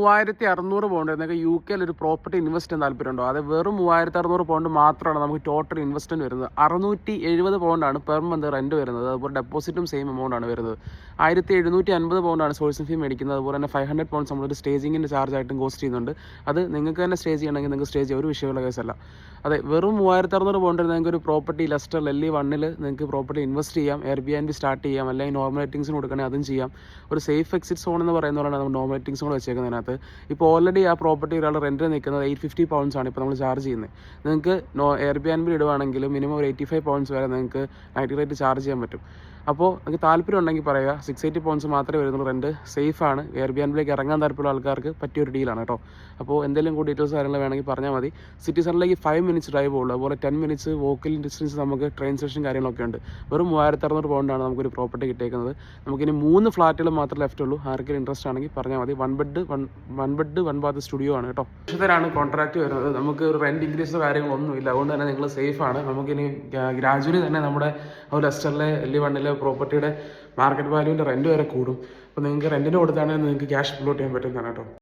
£3600 നിങ്ങൾക്ക് UK ഒരു property invest ചെയ്യാൻ താല്പര്യമുണ്ടോ? അത് വെറും £3600 മാത്രമാണ് നമുക്ക് ടോട്ടൽ ഇൻവെസ്റ്റ്മെന്റ് വരുന്നത്. £670 പെർ മന്ത് റെന്റ് വരുന്നത്. അതുപോലെ ഡെപ്പോസിറ്റും സെയിം എമൗണ്ട് ആണ് വരുന്നത്. £1750 സോഴ്സിംഗ് ഫീ മേടിക്കുന്നത്. അതുപോലെ തന്നെ £500 നമ്മളൊരു സ്റ്റേജിങ്ങിൻ്റെ ചാർജ് ആയിട്ടും കോസ്റ്റ് ചെയ്യുന്നുണ്ട്. അത് നിങ്ങൾക്ക് തന്നെ സ്റ്റേ ചെയ്യണമെങ്കിൽ നിങ്ങൾക്ക് സ്റ്റേ ചെയ്യാം, ഒരു വിഷയമുള്ള കേസല്ല. അതെ, വെറും £3600 നിങ്ങൾക്ക് ഒരു പ്രോപ്പർട്ടി ലെസ്റ്റർ LE 1 നിങ്ങൾക്ക് പ്രോപ്പർട്ടി ഇൻവെസ്റ്റ് ചെയ്യാം, Airbnb സ്റ്റാർട്ട് ചെയ്യാം, അല്ലെങ്കിൽ നോർമൽ റേറ്റിംഗ്സിന് കൊടുക്കണമെങ്കിൽ അതും ചെയ്യാം. ഒരു സേഫ് എക്സിറ്റ് സോൺ എന്ന് പറയുന്നതാണ് നമ്മൾ നോർമൽ റേറ്റിംഗ്സ് കൂടെ വെച്ചേക്കുന്നതിനകത്ത്. ഇപ്പോൾ ഓൾറെഡി ആ പ്രോപ്പർട്ടി ഒരാൾ റെൻറ്റ് നിൽക്കുന്നത് £850 ആണ് ഇപ്പോൾ നമ്മൾ ചാർജ് ചെയ്യുന്നത്. നിങ്ങൾക്ക് Airbnb ഇടുവാണെങ്കിൽ മിനിമം ഒരു £85 വരെ നിങ്ങൾക്ക് നൈറ്റ് റേറ്റ് ചാർജ് ചെയ്യാൻ പറ്റും. അപ്പോൾ നിങ്ങൾക്ക് താല്പര്യം ഉണ്ടെങ്കിൽ പറയുക. £680 മാത്രമേ വരുന്നുള്ളൂ. റെൻറ്റ് സേഫാണ്. Airbnb ഇറങ്ങാൻ താല്പര്യമുള്ള ആൾക്കാർക്ക് പറ്റിയൊരു ഡീലാണ് കേട്ടോ. അപ്പോൾ എന്തെങ്കിലും കൂടി ഡീറ്റെയിൽസ് കാര്യങ്ങൾ വേണമെങ്കിൽ പറഞ്ഞാൽ മതി. സിറ്റി സെൻറ്ററിലേക്ക് 5 മിനിറ്റ്സ് ഡ്രൈവ് ഉള്ളൂ. അതുപോലെ 10 മിനിറ്റ്സ് വോക്കിൽ ഡിസ്റ്റൻസ് നമുക്ക് ട്രെയിൻ സ്റ്റേഷൻ കാര്യങ്ങളൊക്കെ ഉണ്ട്. വെറും £3600 നമുക്കൊരു പ്രോപ്പർട്ടി കിട്ടിയേക്കുന്നത്. നമുക്കിനി 3 ഫ്ലാറ്റുകൾ മാത്രമേ ലെഫ്റ്റ് ഉള്ളൂ. ആർക്കെങ്കിലും ഇൻട്രസ്റ്റ് ആണെങ്കിൽ പറഞ്ഞാൽ മതി. One bed one bath studio ആണ് കേട്ടോ. വർഷത്തിലാണ് കോൺട്രാക്ട് വരുന്നത്. നമുക്ക് ഒരു റെൻറ്റ് ഇൻക്രീസോ കാര്യങ്ങളൊന്നും ഇല്ല. അതുകൊണ്ട് തന്നെ നിങ്ങൾ സേഫാണ്. നമുക്കിനി ഗ്രാജുവലി തന്നെ നമ്മുടെ ലെസ്റ്ററിലെ LE 1 പ്രോപ്പർട്ടിയുടെ മാർക്കറ്റ് വാല്യൂവിൻ്റെ റെൻറ്റ് വരെ കൂടും. അപ്പോൾ നിങ്ങൾക്ക് റെൻറ്റിന് കൊടുത്താണെങ്കിൽ നിങ്ങൾക്ക് ക്യാഷ് ഫ്ലോട്ട് ചെയ്യാൻ പറ്റുന്നതാണ് കേട്ടോ.